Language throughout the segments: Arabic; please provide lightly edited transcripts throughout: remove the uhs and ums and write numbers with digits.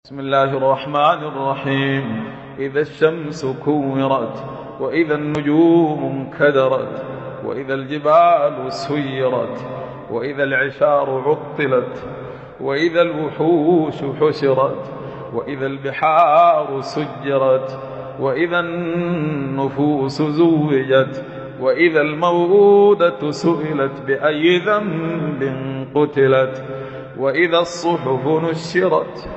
بسم الله الرحمن الرحيم. إذا الشمس كورت وإذا النجوم انكدرت وإذا الجبال سيرت وإذا العشار عطلت وإذا الوحوش حشرت وإذا البحار سجرت وإذا النفوس زوجت وإذا الموءودة سئلت بأي ذنب قتلت وإذا الصحف نشرت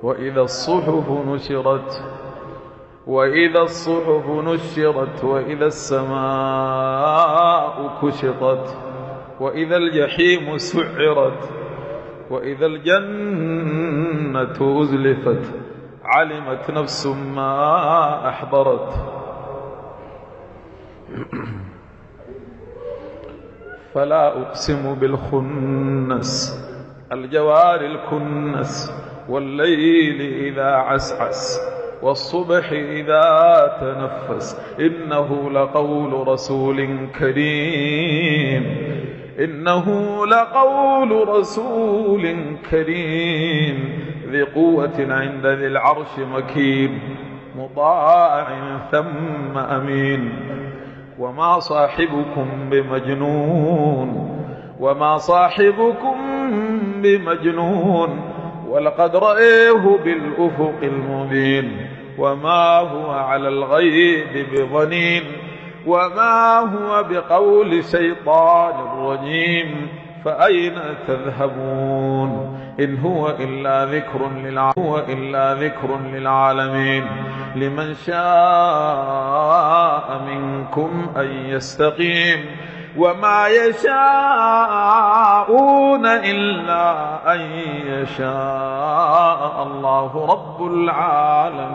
وإذا الصحف نشرت وإذا الصحف نشرت وإذا السماء كشطت وإذا الجحيم سعرت وإذا الجنة أزلفت علمت نفس ما أحضرت. فلا أقسم بالخنس الجوار الكنس والليل إذا عسعس والصبح إذا تنفس إنه لقول رسول كريم ذي قوة عند ذي العرش مكين مطاع ثم أمين. وما صاحبكم بمجنون ولقد رأيه بالأفق المبين وما هو على الغيب بضنين وما هو بقول شيطان رجيم فأين تذهبون إن هو إلا ذكر للعالمين لمن شاء منكم أن يستقيم وما يشاءون إلا أن يشاء الله رب العالمين.